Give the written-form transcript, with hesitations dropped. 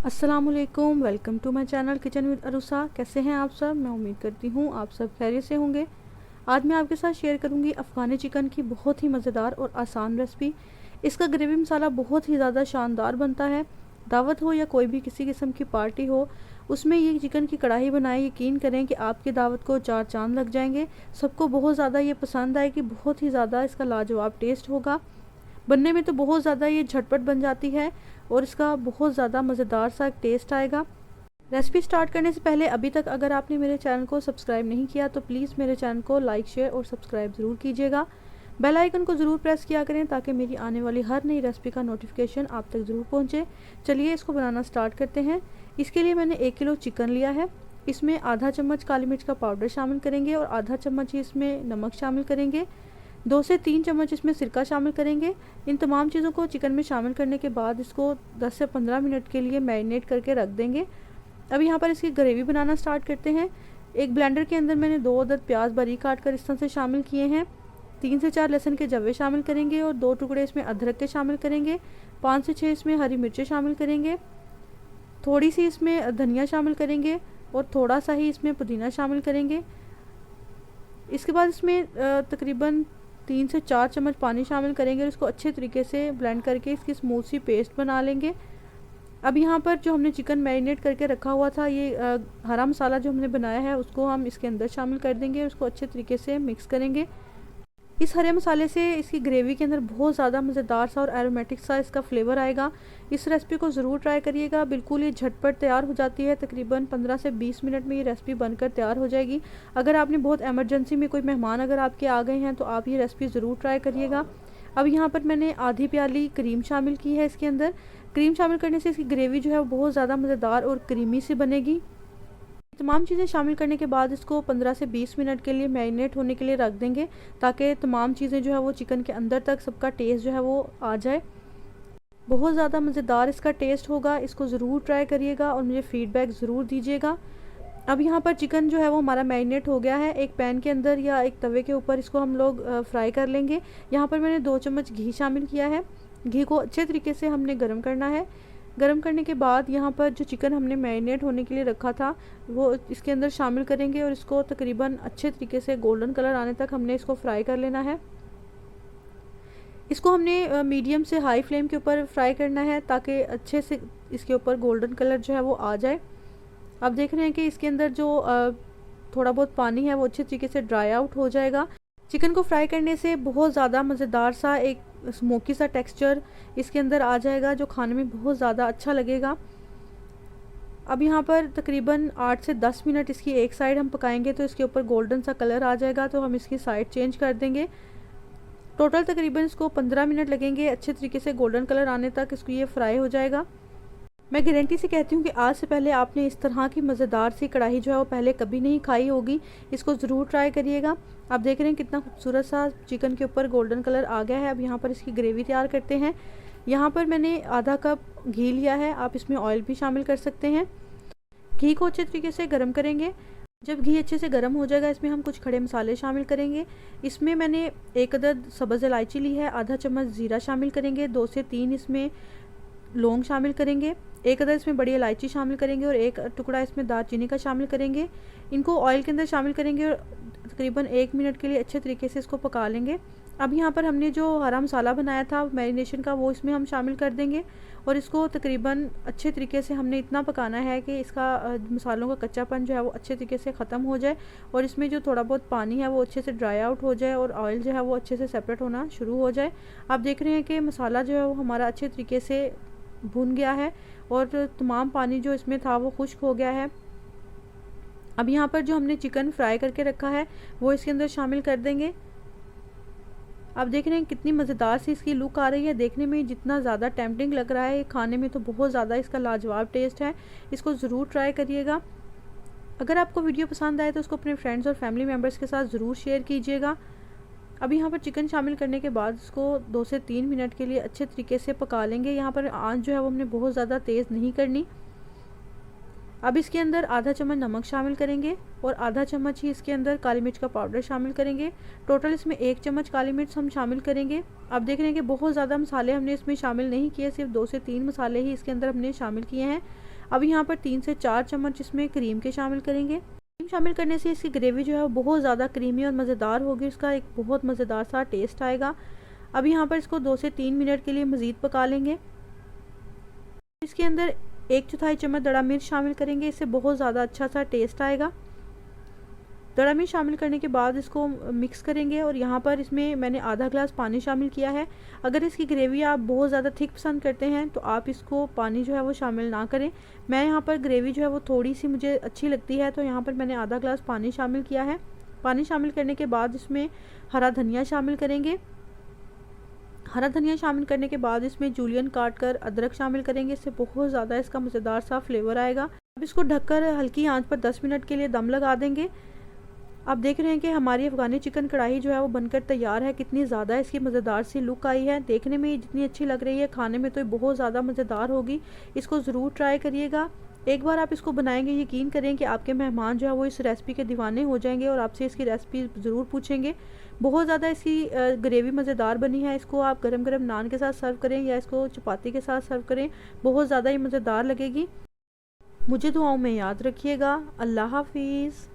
अस्सलामुअलैकुम, welcome to my channel kitchen with Arusa. कैसे हैं आप सब? मैं उम्मीद करती हूँ आप सब खैरियत से होंगे। आज मैं आपके साथ शेयर करूँगी अफ़गानी चिकन की बहुत ही मज़ेदार और आसान रेसिपी। इसका ग्रेवी मसाला बहुत ही ज़्यादा शानदार बनता है। दावत हो या कोई भी किसी किस्म की पार्टी हो, उसमें ये चिकन की कढ़ाई बनाएं, यकीन करें कि आपकी दावत को चार चांद लग जाएंगे। सबको बहुत ज़्यादा ये पसंद आएगी, बहुत ही ज़्यादा इसका लाजवाब टेस्ट होगा। बनने में तो बहुत ज़्यादा ये झटपट बन जाती है और इसका बहुत ज़्यादा मज़ेदार सा एक टेस्ट आएगा। रेसिपी स्टार्ट करने से पहले अभी तक अगर आपने मेरे चैनल को सब्सक्राइब नहीं किया तो प्लीज़ मेरे चैनल को लाइक, शेयर और सब्सक्राइब ज़रूर कीजिएगा। बेल आइकन को ज़रूर प्रेस किया करें ताकि मेरी आने वाली हर नई रेसिपी का नोटिफिकेशन आप तक ज़रूर पहुँचे। चलिए इसको बनाना स्टार्ट करते हैं। इसके लिए मैंने 1 किलो चिकन लिया है। इसमें आधा चम्मच काली मिर्च का पाउडर शामिल करेंगे और आधा चम्मच ही इसमें नमक शामिल करेंगे। 2 से 3 चम्मच इसमें सिरका शामिल करेंगे। इन तमाम चीज़ों को चिकन में शामिल करने के बाद इसको 10 से 15 मिनट के लिए मैरिनेट करके रख देंगे। अब यहाँ पर इसकी ग्रेवी बनाना स्टार्ट करते हैं। एक ब्लेंडर के अंदर मैंने 2 अदद प्याज बारीक काट कर इस तरह से शामिल किए हैं। 3 से 4 लहसुन के जवे शामिल करेंगे और 2 टुकड़े इसमें अदरक के शामिल करेंगे। 5 से 6 इसमें हरी मिर्चें शामिल करेंगे। थोड़ी सी इसमें धनिया शामिल करेंगे और थोड़ा सा ही इसमें पुदीना शामिल करेंगे। इसके बाद इसमें तकरीबन 3 से 4 चम्मच पानी शामिल करेंगे और इसको अच्छे तरीके से ब्लेंड करके इसकी स्मूथ सी पेस्ट बना लेंगे। अब यहाँ पर जो हमने चिकन मैरिनेट करके रखा हुआ था, ये हरा मसाला जो हमने बनाया है उसको हम इसके अंदर शामिल कर देंगे और उसको अच्छे तरीके से मिक्स करेंगे। इस हरे मसाले से इसकी ग्रेवी के अंदर बहुत ज़्यादा मज़ेदार सा और एरोमेटिक सा इसका फ्लेवर आएगा। इस रेसिपी को ज़रूर ट्राई करिएगा। बिल्कुल ये झटपट तैयार हो जाती है, तकरीबन 15 से 20 मिनट में ये रेसिपी बनकर तैयार हो जाएगी। अगर आपने बहुत एमरजेंसी में कोई मेहमान अगर आपके आ गए हैं तो आप ये रेसिपी ज़रूर ट्राई करिएगा। अब यहाँ पर मैंने आधी प्याली क्रीम शामिल की है इसके अंदर। क्रीम शामिल करने से इसकी ग्रेवी जो है वो बहुत ज़्यादा मज़ेदार और क्रीमी सी बनेगी। तमाम चीज़ें शामिल करने के बाद इसको 15 से 20 मिनट के लिए मैरिनेट होने के लिए रख देंगे ताकि तमाम चीज़ें जो है वो चिकन के अंदर तक सबका टेस्ट जो है वो आ जाए। बहुत ज़्यादा मज़ेदार इसका टेस्ट होगा। इसको ज़रूर ट्राई करिएगा और मुझे फ़ीडबैक ज़रूर दीजिएगा। अब यहाँ पर चिकन जो है वो हमारा मैरिनेट हो गया है। एक पैन के अंदर या एक तवे के ऊपर इसको हम लोग फ्राई कर लेंगे। यहाँ पर मैंने 2 चम्मच घी शामिल किया है। घी को अच्छे तरीके से हमने गर्म करना है। गर्म करने के बाद यहाँ पर जो चिकन हमने मैरिनेट होने के लिए रखा था वो इसके अंदर शामिल करेंगे और इसको तकरीबन अच्छे तरीके से गोल्डन कलर आने तक हमने इसको फ्राई कर लेना है। इसको हमने मीडियम से हाई फ्लेम के ऊपर फ्राई करना है ताकि अच्छे से इसके ऊपर गोल्डन कलर जो है वो आ जाए। आप देख रहे हैं कि इसके अंदर जो थोड़ा बहुत पानी है वो अच्छे तरीके से ड्राई आउट हो जाएगा। चिकन को फ्राई करने से बहुत ज़्यादा मज़ेदार सा एक स्मोकी सा टेक्सचर इसके अंदर आ जाएगा जो खाने में बहुत ज़्यादा अच्छा लगेगा। अब यहाँ पर तकरीबन 8 से 10 मिनट इसकी एक साइड हम पकाएंगे तो इसके ऊपर गोल्डन सा कलर आ जाएगा, तो हम इसकी साइड चेंज कर देंगे। टोटल तकरीबन इसको 15 मिनट लगेंगे अच्छे तरीके से गोल्डन कलर आने तक इसको ये फ्राई हो जाएगा। मैं गारंटी से कहती हूँ कि आज से पहले आपने इस तरह की मज़ेदार सी कढ़ाई जो है वो पहले कभी नहीं खाई होगी। इसको ज़रूर ट्राई करिएगा। आप देख रहे हैं कितना खूबसूरत सा चिकन के ऊपर गोल्डन कलर आ गया है। अब यहाँ पर इसकी ग्रेवी तैयार करते हैं। यहाँ पर मैंने आधा कप घी लिया है, आप इसमें ऑयल भी शामिल कर सकते हैं। घी को अच्छे तरीके से गर्म करेंगे। जब घी अच्छे से गर्म हो जाएगा इसमें हम कुछ खड़े मसाले शामिल करेंगे। इसमें मैंने 1 अदद सब्ज़ इलायची ली है, आधा चम्मच ज़ीरा शामिल करेंगे, 2 से 3 इसमें लौंग शामिल करेंगे, 1 अदद इसमें बड़ी इलायची शामिल करेंगे और 1 टुकड़ा इसमें दालचीनी का शामिल करेंगे। इनको ऑयल के अंदर शामिल करेंगे और तकरीबन 1 मिनट के लिए अच्छे तरीके से इसको पका लेंगे। अब यहाँ पर हमने जो हरा मसाला बनाया था मैरिनेशन का वो इसमें हम शामिल कर देंगे और इसको तकरीबन अच्छे तरीके से हमने इतना पकाना है कि इसका मसालों का कच्चापन जो है वो अच्छे तरीके से ख़त्म हो जाए और इसमें जो थोड़ा बहुत पानी है वो अच्छे से ड्राई आउट हो जाए और ऑयल जो है वो अच्छे से सेपरेट होना शुरू हो जाए। आप देख रहे हैं कि मसाला जो है वो हमारा अच्छे तरीके से भुन गया है और तमाम पानी जो इसमें था वो खुश्क हो गया है। अब यहाँ पर जो हमने चिकन फ्राई करके रखा है वो इसके अंदर शामिल कर देंगे। आप देख रहे हैं कितनी मज़ेदार सी इसकी लुक आ रही है। देखने में जितना ज़्यादा टेम्पटिंग लग रहा है, खाने में तो बहुत ज़्यादा इसका लाजवाब टेस्ट है। इसको ज़रूर ट्राई करिएगा। अगर आपको वीडियो पसंद आए तो उसको अपने फ्रेंड्स और फैमिली मेम्बर्स के साथ ज़रूर शेयर कीजिएगा। अब यहाँ पर चिकन शामिल करने के बाद इसको 2 से 3 मिनट के लिए अच्छे तरीके से पका लेंगे। यहाँ पर आंच जो है वो हमने बहुत ज़्यादा तेज़ नहीं करनी। अब इसके अंदर आधा चम्मच नमक शामिल करेंगे और आधा चम्मच ही इसके अंदर काली मिर्च का पाउडर शामिल करेंगे। टोटल इसमें 1 चम्मच काली मिर्च हम शामिल करेंगे। आप देख रहे हैं कि बहुत ज़्यादा मसाले हमने इसमें शामिल नहीं किए, सिर्फ 2 से 3 मसाले ही इसके अंदर हमने शामिल किए हैं। अब यहाँ पर 3 से 4 चम्मच इसमें क्रीम के शामिल करेंगे। क्रीम शामिल करने से इसकी ग्रेवी जो है वो बहुत ज़्यादा क्रीमी और मज़ेदार होगी, इसका एक बहुत मज़ेदार सा टेस्ट आएगा। अब यहाँ पर इसको 2 से 3 मिनट के लिए मज़ीद पका लेंगे। इसके अंदर 1/4 चम्मच दड़ा मिर्च शामिल करेंगे, इससे बहुत ज़्यादा अच्छा सा टेस्ट आएगा। दड़ा मिर्च शामिल करने के बाद इसको मिक्स करेंगे और यहाँ पर इसमें मैंने आधा ग्लास पानी शामिल किया है। अगर इसकी ग्रेवी आप बहुत ज़्यादा थिक पसंद करते हैं तो आप इसको पानी जो है वो शामिल ना करें। मैं यहाँ पर ग्रेवी जो है वो थोड़ी सी मुझे अच्छी लगती है, तो यहाँ पर मैंने आधा ग्लास पानी शामिल किया है। पानी शामिल करने के बाद इसमें हरा धनिया शामिल करेंगे। हरा धनिया शामिल करने के बाद इसमें जूलियन काट कर अदरक शामिल करेंगे, इससे बहुत ज़्यादा इसका मज़ेदार सा फ्लेवर आएगा। अब इसको ढककर हल्की आंच पर 10 मिनट के लिए दम लगा देंगे। आप देख रहे हैं कि हमारी अफ़गानी चिकन कढ़ाई जो है वो बनकर तैयार है। कितनी ज़्यादा इसकी मज़ेदार सी लुक आई है, देखने में जितनी अच्छी लग रही है, खाने में तो बहुत ज़्यादा मज़ेदार होगी। इसको ज़रूर ट्राई करिएगा। एक बार आप इसको बनाएंगे, यकीन करें कि आपके मेहमान जो है वो इस रेसिपी के दीवाने हो जाएंगे और आपसे इसकी रेसिपी ज़रूर पूछेंगे। बहुत ज़्यादा इसकी ग्रेवी मज़ेदार बनी है। इसको आप गरम गरम नान के साथ सर्व करें या इसको चपाती के साथ सर्व करें, बहुत ज़्यादा ही मज़ेदार लगेगी। मुझे दुआओं में याद रखिएगा। अल्लाह हाफिज़।